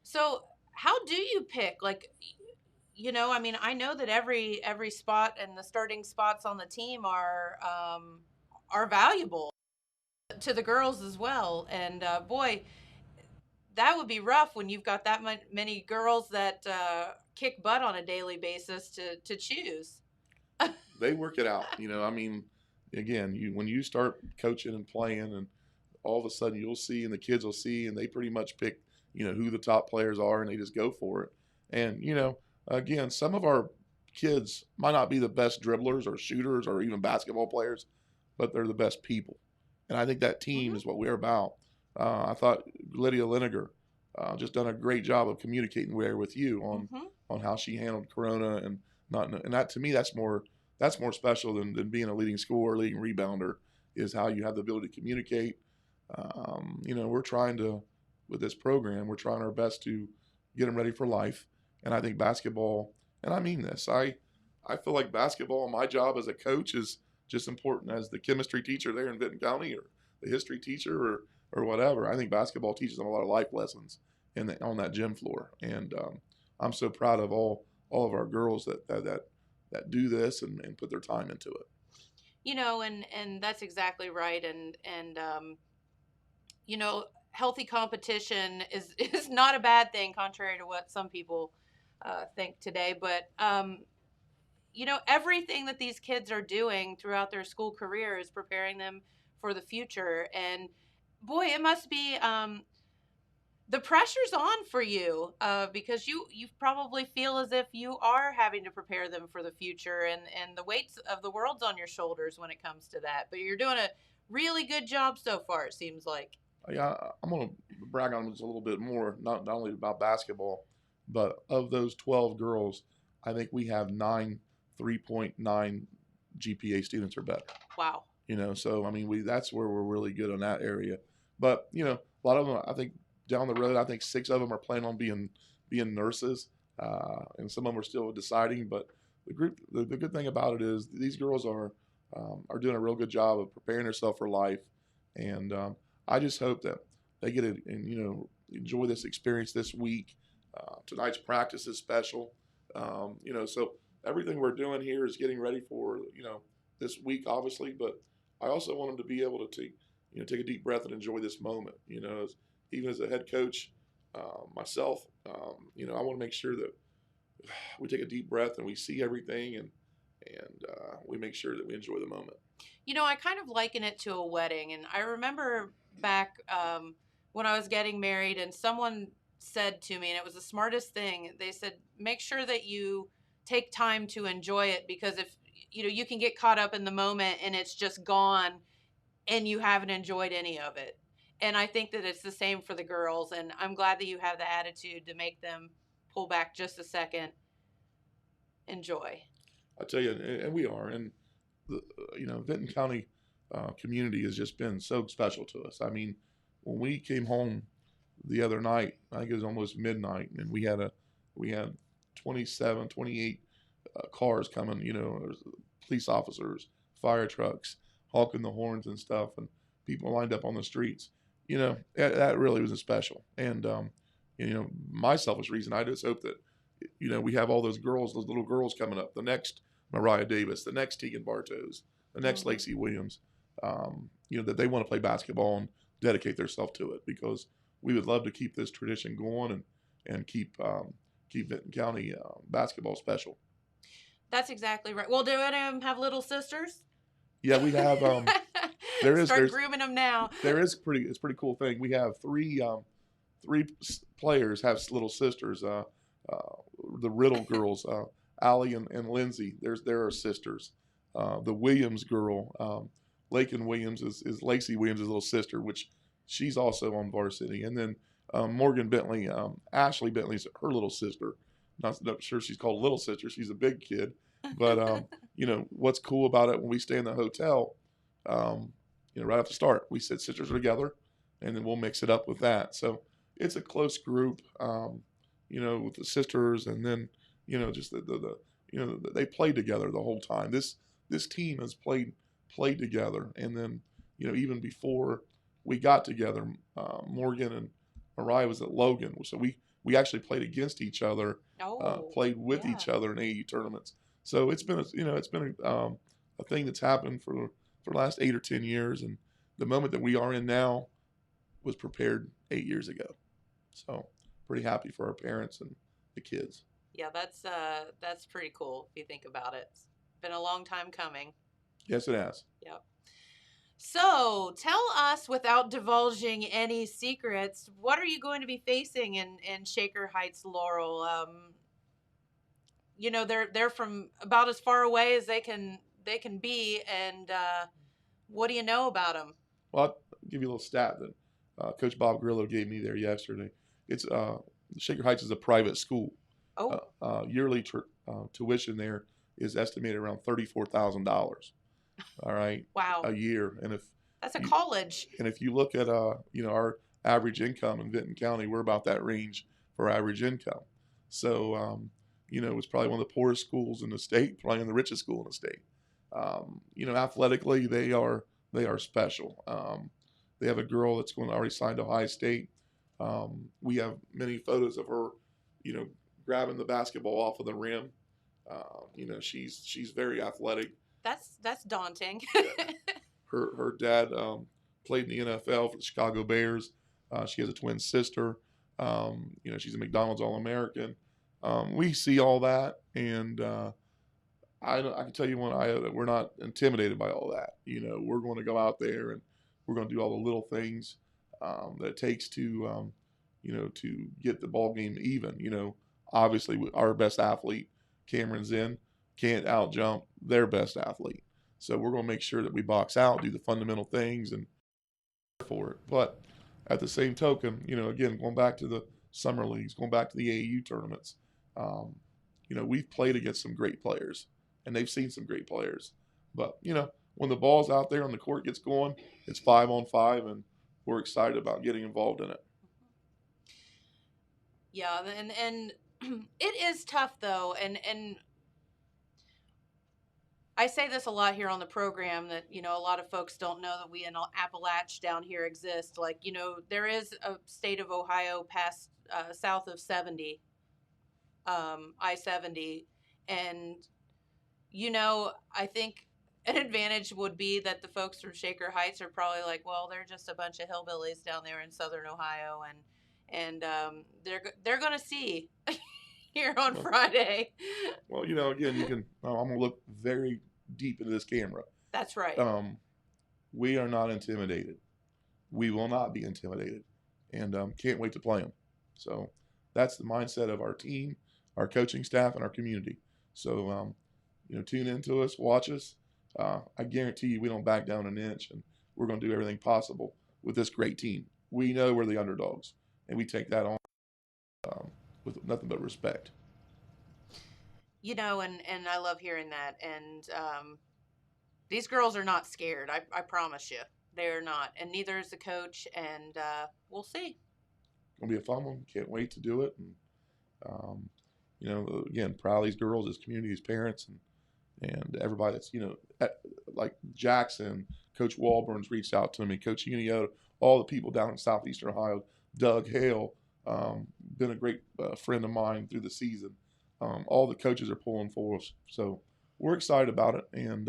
So how do you pick? Like, I know that every spot and the starting spots on the team are valuable to the girls as well. And boy, that would be rough when you've got that many girls that kick butt on a daily basis to choose. They work it out. Again, when you start coaching and playing, and all of a sudden you'll see, and the kids will see, and they pretty much pick, who the top players are, and they just go for it. And, again, some of our kids might not be the best dribblers or shooters or even basketball players, but they're the best people. And I think that team is what we're about. I thought Lydia Liniger just done a great job of communicating with you on how she handled Corona, and that, to me, that's more special than being a leading scorer, leading rebounder, is how you have the ability to communicate. We're trying to, with this program, we're trying our best to get them ready for life. And I think basketball, and I mean this, I feel like basketball, my job as a coach, is just important as the chemistry teacher there in Vinton County, or the history teacher, or whatever. I think basketball teaches them a lot of life lessons on that gym floor. And I'm so proud of all of our girls that do this and put their time into it. And that's exactly right. And healthy competition is not a bad thing, contrary to what some people think today. But, everything that these kids are doing throughout their school career is preparing them for the future. And boy, it must be, the pressure's on for you, because you probably feel as if you are having to prepare them for the future, and the weights of the world's on your shoulders when it comes to that. But you're doing a really good job so far, it seems like. Yeah, I'm going to brag on them just a little bit more, not only about basketball, but of those 12 girls, I think we have 9 3.9 GPA students or better. Wow. So, that's where we're really good on that area. But, a lot of them, I think down the road, I think 6 of them are planning on being nurses, and some of them are still deciding. But the good thing about it is these girls are doing a real good job of preparing themselves for life. And I just hope that they get it and, enjoy this experience this week. Tonight's practice is special. So everything we're doing here is getting ready for, this week, obviously, but I also want them to be able to take a deep breath and enjoy this moment. Even as a head coach, myself, I want to make sure that we take a deep breath and we see everything, and we make sure that we enjoy the moment. I kind of liken it to a wedding. And I remember back when I was getting married, and someone said to me, and it was the smartest thing, they said, make sure that you take time to enjoy it, because if you can get caught up in the moment and it's just gone and you haven't enjoyed any of it. And I think that it's the same for the girls, and I'm glad that you have the attitude to make them pull back just a second, enjoy. I tell you, and we are, and the Vinton County community has just been so special to us. I mean, when we came home the other night, I think it was almost midnight, and we had 27, 28 cars coming, police officers, fire trucks, honking the horns and stuff, and people lined up on the streets. That really was special. And, my selfish reason, I just hope that, we have all those little girls coming up, the next Mariah Davis, the next Tegan Bartos, the next Lacey Williams, that they want to play basketball and dedicate themselves to it, because we would love to keep this tradition going and keep Vinton County basketball special. That's exactly right. Well, do any of them have little sisters? Yeah, we have. Start grooming them now. It's a pretty cool thing. We have three players have little sisters. The Riddle girls, Allie and Lindsay. They're our sisters. The Williams girl, Lakin Williams is Lacey Williams' little sister, which she's also on varsity. And then Morgan Bentley, Ashley Bentley's her little sister. Not sure she's called little sister. She's a big kid. But what's cool about it, when we stay in the hotel, right off the start, we said sisters are together, and then we'll mix it up with that. So it's a close group, with the sisters, and then just they played together the whole time. This team has played together, and then even before we got together, Morgan and Mariah was at Logan, so we actually played against each other, played with each other in AAU tournaments. So it's been a thing that's happened for the last 8 or 10 years, and the moment that we are in now was prepared 8 years ago. So pretty happy for our parents and the kids. Yeah, that's pretty cool if you think about it. It's been a long time coming. Yes, it has. Yep. So tell us, without divulging any secrets, what are you going to be facing in Shaker Heights, Laurel? They're from about as far away as they can be, and what do you know about them? Well, I'll give you a little stat that Coach Bob Grillo gave me there yesterday. It's Shaker Heights is a private school. Yearly tuition there is estimated around $34,000. All right. Wow. A year, and that's a college. And if you look at our average income in Vinton County, we're about that range for average income. So it's probably one of the poorest schools in the state, probably the richest school in the state. Athletically, they are special. They have a girl that's already signed to Ohio State. We have many photos of her, grabbing the basketball off of the rim. She's very athletic. That's daunting. Her dad played in the NFL for the Chicago Bears. She has a twin sister. She's a McDonald's All-American. We see all that, and I can tell you we're not intimidated by all that. We're going to go out there and we're going to do all the little things that it takes to get the ball game even. Obviously our best athlete, Cameron Zinn, can't out jump their best athlete. So we're going to make sure that we box out, do the fundamental things, and for it. But at the same token, again, going back to the summer leagues, going back to the AAU tournaments, we've played against some great players, and they've seen some great players. But, when the ball's out there and the court gets going, it's 5-on-5, and we're excited about getting involved in it. Yeah, and it is tough, though, and I say this a lot here on the program that, a lot of folks don't know that we in Appalachia down here exist. Like, there is a state of Ohio past south of 70, I-70. And, I think an advantage would be that the folks from Shaker Heights are probably like, well, they're just a bunch of hillbillies down there in southern Ohio. And they're going to see here on Friday. Well, again, I'm going to look very deep into this camera. That's right. We are not intimidated. We will not be intimidated, and can't wait to play them. So that's the mindset of our team, our coaching staff, and our community. So, tune into us, watch us. I guarantee you we don't back down an inch, and we're going to do everything possible with this great team. We know we're the underdogs, and we take that on. with nothing but respect. You know, and I love hearing that. And these girls are not scared. I promise you, they're not, and neither is the coach. And we'll see. Gonna be a fun one. Can't wait to do it. And you know, again, proud of these girls, as community, as parents, and everybody that's, you know, like Jackson, Coach Walburn's reached out to me, Coach Unio, all the people down in Southeastern Ohio, Doug Hale, been a great friend of mine through the season. All the coaches are pulling for us, so we're excited about it, and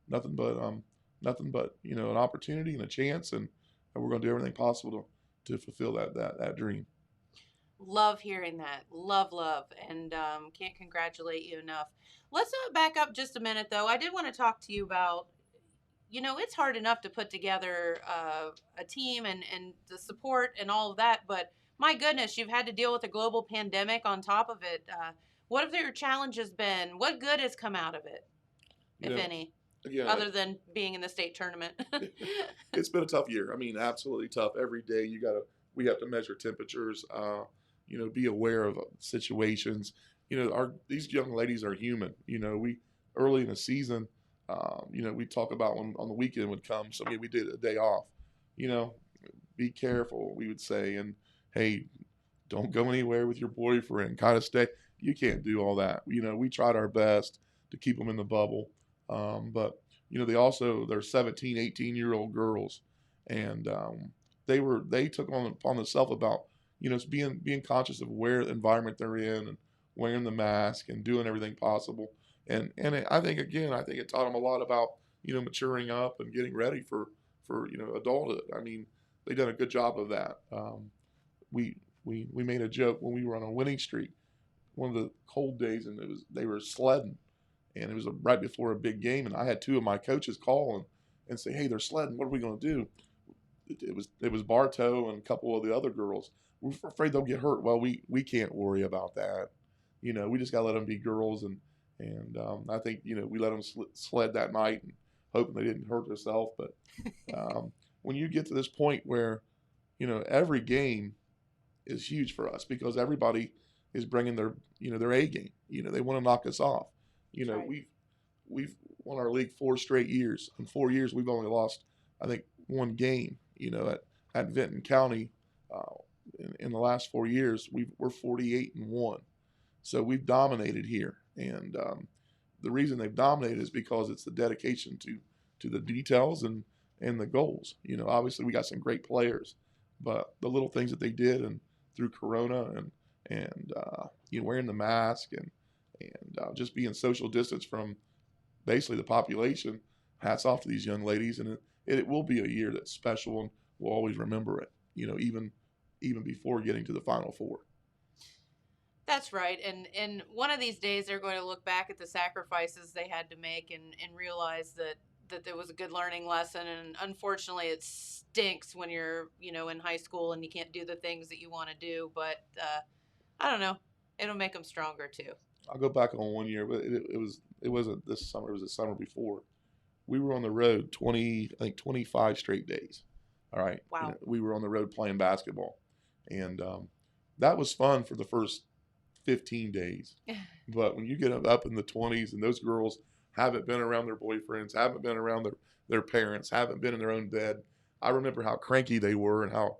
nothing but you know, an opportunity and a chance, and we're going to do everything possible to fulfill that dream. Love hearing that. Love, and can't congratulate you enough. Let's back up just a minute, though. I did want to talk to you about, you know, it's hard enough to put together a team and the support and all of that, but my goodness, you've had to deal with a global pandemic on top of it. What have your challenges been? What good has come out of it, if any, other than being in the state tournament? It's been a tough year. I mean, absolutely tough. Every day we have to measure temperatures, you know, be aware of situations. You know, these young ladies are human. You know, we early in the season, you know, we talk about when on the weekend would come, so maybe we did a day off. You know, be careful, we would say, and hey, don't go anywhere with your boyfriend. Kind of stay. You can't do all that. You know, we tried our best to keep them in the bubble, but you know, they're 17, 18-year-old girls, and they took upon themselves about, you know, being conscious of where the environment they're in and wearing the mask and doing everything possible. And I think it taught them a lot about, you know, maturing up and getting ready for you know, adulthood. I mean, they done a good job of that. We made a joke when we were on a winning streak, one of the cold days, and they were sledding, and it was right before a big game, and I had two of my coaches call and say, hey, they're sledding. What are we going to do? It was Bartow and a couple of the other girls. We're afraid they'll get hurt. Well, we can't worry about that. You know, we just got to let them be girls, and I think, you know, we let them sled that night, and hoping they didn't hurt themselves. But when you get to this point where, you know, every game is huge for us because everybody is bringing their, you know, their A game. You know, they want to knock us off. You know, right. We've won our league 4 straight years. In 4 years, we've only lost, I think, 1 game. You know, at Vinton County, in the last 4 years, we're 48-1. So we've dominated here, and the reason they've dominated is because it's the dedication to the details and the goals. You know, obviously we got some great players, but the little things that they did and through Corona and you know, wearing the mask and just being social distance from basically the population. Hats off to these young ladies, and it will be a year that's special, and we'll always remember it. You know, even before getting to the Final Four. That's right. And one of these days they're going to look back at the sacrifices they had to make and realize that there was a good learning lesson. And unfortunately it stinks when you're, you know, in high school and you can't do the things that you want to do. But I don't know. It'll make them stronger too. I'll go back on 1 year, but it wasn't this summer. It was the summer before. We were on the road 25 straight days. All right. Wow. You know, we were on the road playing basketball, and that was fun for the first 15 days. But when you get up in the 20s and those girls haven't been around their boyfriends, haven't been around their parents, haven't been in their own bed, I remember how cranky they were and how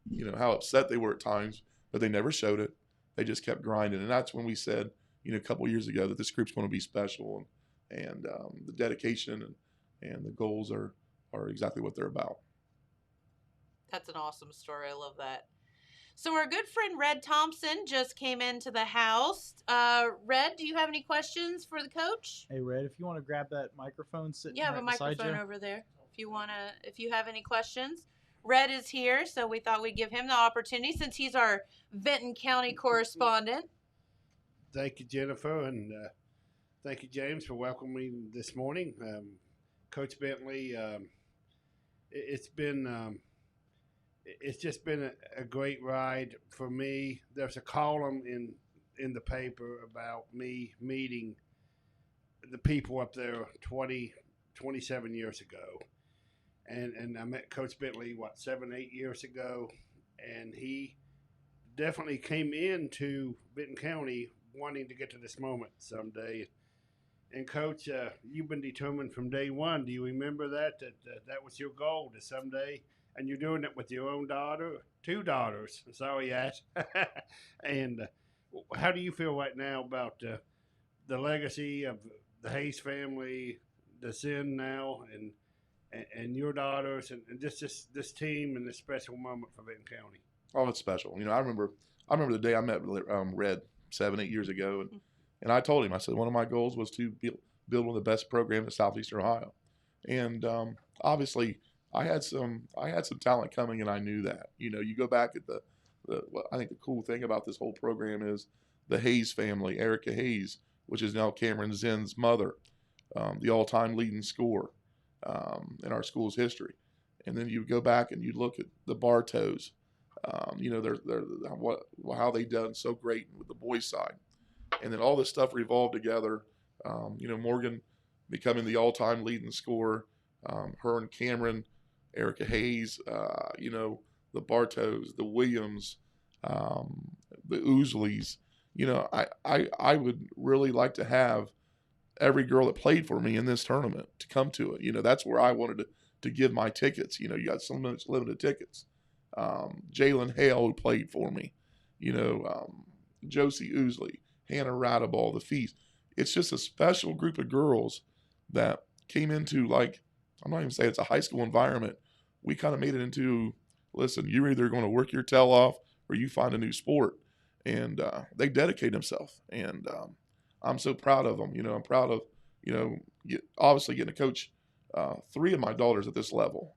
you know, how upset they were at times, but they never showed it. They just kept grinding, and that's when we said, you know, a couple of years ago that this group's going to be special, and the dedication and the goals are exactly what they're about. That's an awesome story. I love that. So our good friend Red Thompson just came into the house. Red, do you have any questions for the coach? Hey, Red, if you want to grab that microphone sitting right beside you. You have a microphone over there. If you have any questions. Red is here, so we thought we'd give him the opportunity since he's our Vinton County correspondent. Thank you, Jennifer, and thank you, James, for welcoming me this morning. Coach Bentley, it's just been a great ride for me. There's a column in the paper about me meeting the people up there 27 years ago. And I met Coach Bentley, 7-8 years ago, and definitely came into Vinton County wanting to get to this moment someday. And Coach, you've been determined from day one. Do you remember that was your goal to someday? And you're doing it with your own daughter, two daughters. Sorry, Ash. And how do you feel right now about the legacy of the Hayes family, the Sin now, and your daughters, and just this team and this special moment for Vinton County? Oh, it's special. I remember the day I met Red 7-8 years ago, and I told him, I said one of my goals was to build one of the best programs in Southeastern Ohio, and obviously I had some talent coming, and I knew that. You go back at I think the cool thing about this whole program is the Hayes family, Erica Hayes, which is now Cameron Zinn's mother, the all-time leading scorer in our school's history, and then you go back and you look at the Bartows. How they done so great with the boys' side, and then all this stuff revolved together. Morgan becoming the all-time leading scorer, her and Cameron, Erica Hayes, the Bartows, the Williams, the Oosleys. I would really like to have every girl that played for me in this tournament to come to it. That's where I wanted to give my tickets. You got some limited tickets. Jalen Hale, who played for me, Josie Oosley, Hannah Radaball, the Feast. It's just a special group of girls that came into, like, I'm not even saying it's a high school environment. We kind of made it into, listen, you're either going to work your tail off or you find a new sport. And they dedicate themselves. And I'm so proud of them. I'm proud of, obviously getting to coach 3 of my daughters at this level.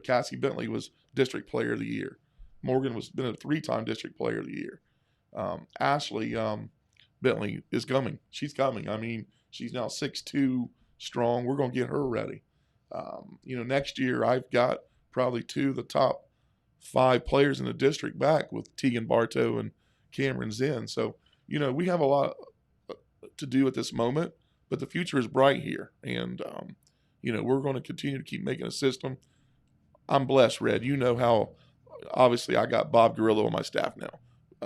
Cassie Bentley was District Player of the Year. Morgan was been a 3-time District Player of the Year. Ashley Bentley is coming. She's coming. I mean, she's now 6'2", strong. We're going to get her ready. Next year I've got probably 2 of the top 5 players in the district back with Tegan Bartow and Cameron Zinn. So, we have a lot to do at this moment, but the future is bright here. And, we're going to continue to keep making a system. I'm blessed, Red. You know how, obviously, I got Bob Gorillo on my staff now.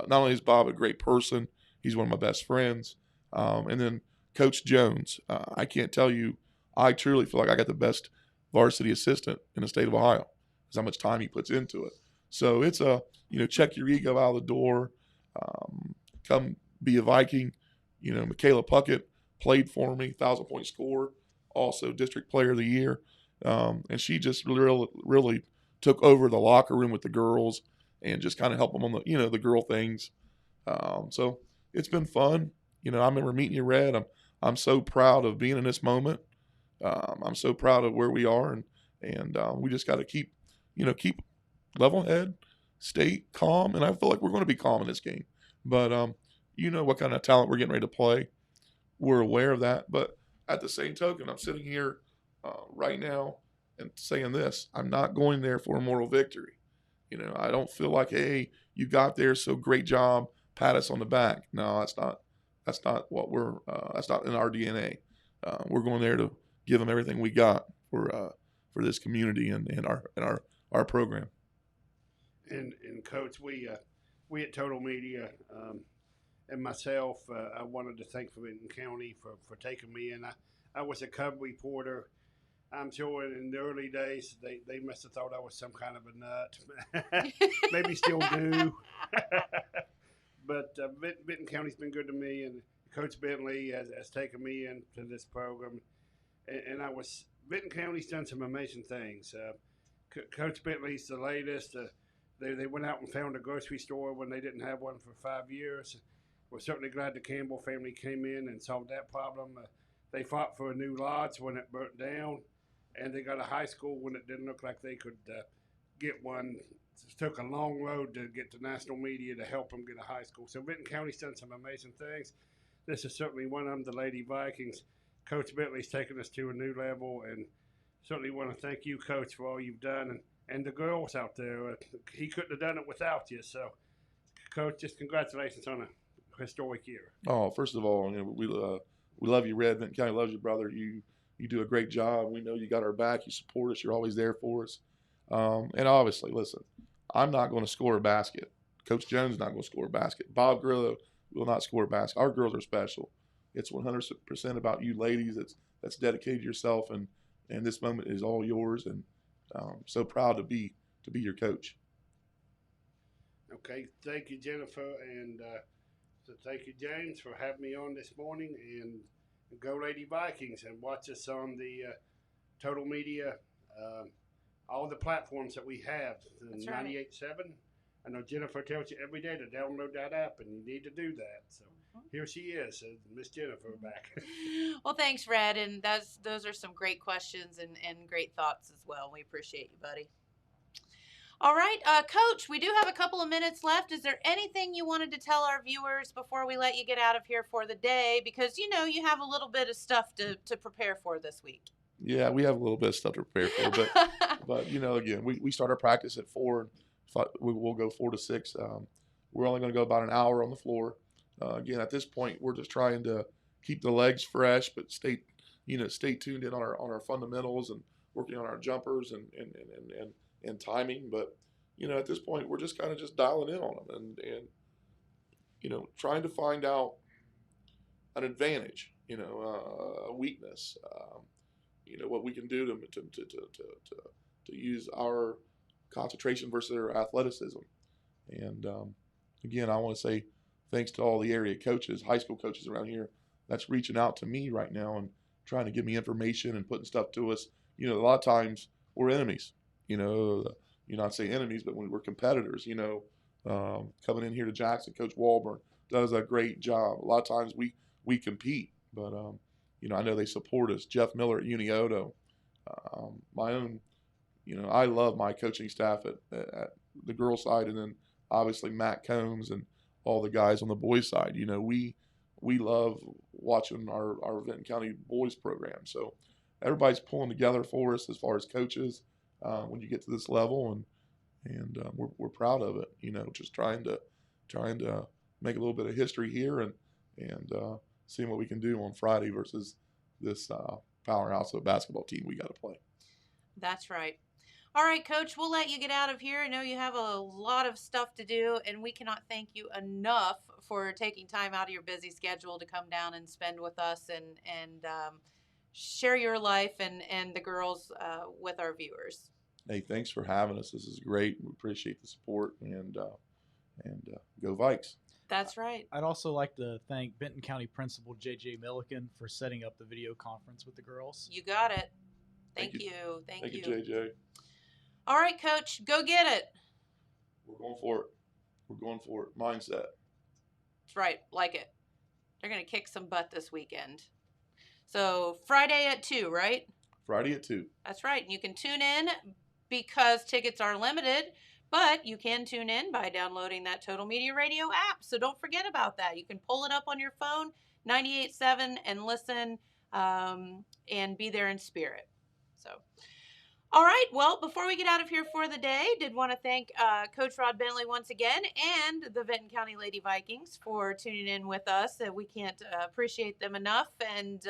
Not only is Bob a great person, he's one of my best friends. And then Coach Jones. I can't tell you, I truly feel like I got the best varsity assistant in the state of Ohio. That's how much time he puts into it. So it's check your ego out of the door. Come be a Viking. Michaela Puckett played for me, 1,000-point scorer, also District Player of the Year. And she just really took over the locker room with the girls and just kind of helped them on the, the girl things. So it's been fun. I remember meeting you, Red. I'm so proud of being in this moment. I'm so proud of where we are, and we just got to keep level head, stay calm, and I feel like we're going to be calm in this game. But what kind of talent we're getting ready to play. We're aware of that, but at the same token, I'm sitting here right now and saying this: I'm not going there for a moral victory. I don't feel like, hey, you got there, so great job, pat us on the back. No, that's not what we're. That's not in our DNA. We're going there to give them everything we got for this community and our program. And Coach, we at Total Media and myself, I wanted to thank Vinton County for taking me in. I was a Cub reporter. I'm sure in the early days they must have thought I was some kind of a nut. Maybe still do. But Vinton County's been good to me, and Coach Bentley has taken me into this program. And Vinton County's done some amazing things. Coach Bentley's the latest. They went out and found a grocery store when they didn't have one for 5 years. We're certainly glad the Campbell family came in and solved that problem. They fought for a new lodge when it burnt down, and they got a high school when it didn't look like they could get one. It took a long road to get the national media to help them get a high school. So Vinton County's done some amazing things. This is certainly one of them, the Lady Vikings. Coach Bentley's taken us to a new level, and certainly want to thank you, Coach, for all you've done, and the girls out there. He couldn't have done it without you. So, Coach, just congratulations on a historic year. Oh, first of all, we love you, Red. Vinton County loves you, brother. You do a great job. We know you got our back. You support us. You're always there for us. And obviously, listen, I'm not going to score a basket. Coach Jones is not going to score a basket. Bob Grillo will not score a basket. Our girls are special. It's 100% about you ladies. That's dedicated yourself, and this moment is all yours. And so proud to be your coach. Okay, thank you, Jennifer, and so thank you, James, for having me on this morning. And go Lady Vikings, and watch us on the Total Media, all the platforms that we have. 98.7. I know Jennifer tells you every day to download that app, and you need to do that. So here she is, Miss Jennifer back. Well, thanks, Red, and those are some great questions and great thoughts as well. We appreciate you, buddy. All right, Coach, we do have a couple of minutes left. Is there anything you wanted to tell our viewers before we let you get out of here for the day? Because, you have a little bit of stuff to prepare for this week. Yeah, we have a little bit of stuff to prepare for, but again, we start our practice at 4. We'll go 4 to 6. We're only going to go about an hour on the floor. Again, at this point, we're just trying to keep the legs fresh, but stay tuned in on our fundamentals and working on our jumpers and timing. But at this point, we're just kind of just dialing in on them and trying to find out an advantage, a weakness, what we can do to use our concentration versus their athleticism. And again, I want to say thanks to all the area coaches, high school coaches around here that's reaching out to me right now and trying to give me information and putting stuff to us. A lot of times we're enemies, not say enemies, but when we're competitors, coming in here to Jackson, Coach Walburn does a great job. A lot of times we compete, but I know they support us. Jeff Miller at Unioto, my own, I love my coaching staff at the girls' side, and then obviously Matt Combs and all the guys on the boys' side. We love watching our Vinton County boys program. So everybody's pulling together for us as far as coaches when you get to this level, and we're proud of it. Just trying to make a little bit of history here and seeing what we can do on Friday versus this powerhouse of a basketball team we got to play. That's right. All right, Coach, we'll let you get out of here. I know you have a lot of stuff to do, and we cannot thank you enough for taking time out of your busy schedule to come down and spend with us and share your life and the girls with our viewers. Hey, thanks for having us. This is great. We appreciate the support, and go Vikes. That's right. I'd also like to thank Vinton County Principal J.J. Milliken for setting up the video conference with the girls. You got it. Thank you. Thank you, JJ. All right, Coach, go get it. We're going for it. Mindset. That's right. Like it. They're going to kick some butt this weekend. So Friday at 2, right? Friday at 2. That's right. And you can tune in because tickets are limited, but you can tune in by downloading that Total Media Radio app. So don't forget about that. You can pull it up on your phone, 98.7, and listen and be there in spirit. So, all right. Well, before we get out of here for the day, did want to thank Coach Rod Bentley once again and the Vinton County Lady Vikings for tuning in with us. We can't appreciate them enough, and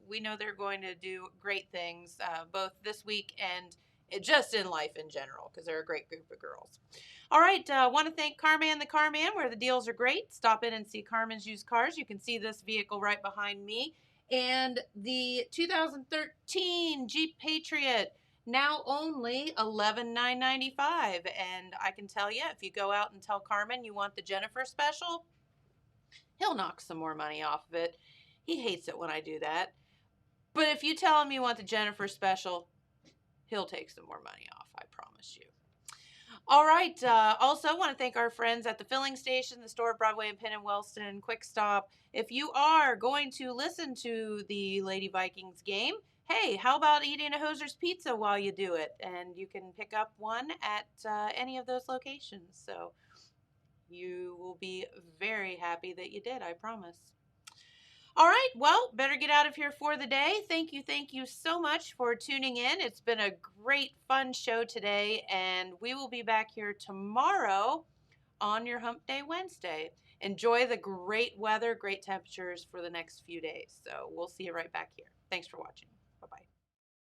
we know they're going to do great things both this week and just in life in general, because they're a great group of girls. All right. Want to thank Carman the Carman, where the deals are great. Stop in and see Carman's Used Cars. You can see this vehicle right behind me. And the 2013 Jeep Patriot, now only $11,995. And I can tell you, if you go out and tell Carmen you want the Jennifer special, he'll knock some more money off of it. He hates it when I do that. But if you tell him you want the Jennifer special, he'll take some more money off, I promise you. All right. Also, want to thank our friends at the filling station, the store Broadway and Penn and Wellston, Quick Stop. If you are going to listen to the Lady Vikings game, hey, how about eating a Hoser's Pizza while you do it? And you can pick up one at any of those locations. So you will be very happy that you did, I promise. All right, well, better get out of here for the day. Thank you so much for tuning in. It's been a great, fun show today, and we will be back here tomorrow on your Hump Day Wednesday. Enjoy the great weather, great temperatures for the next few days. So we'll see you right back here. Thanks for watching. Bye-bye.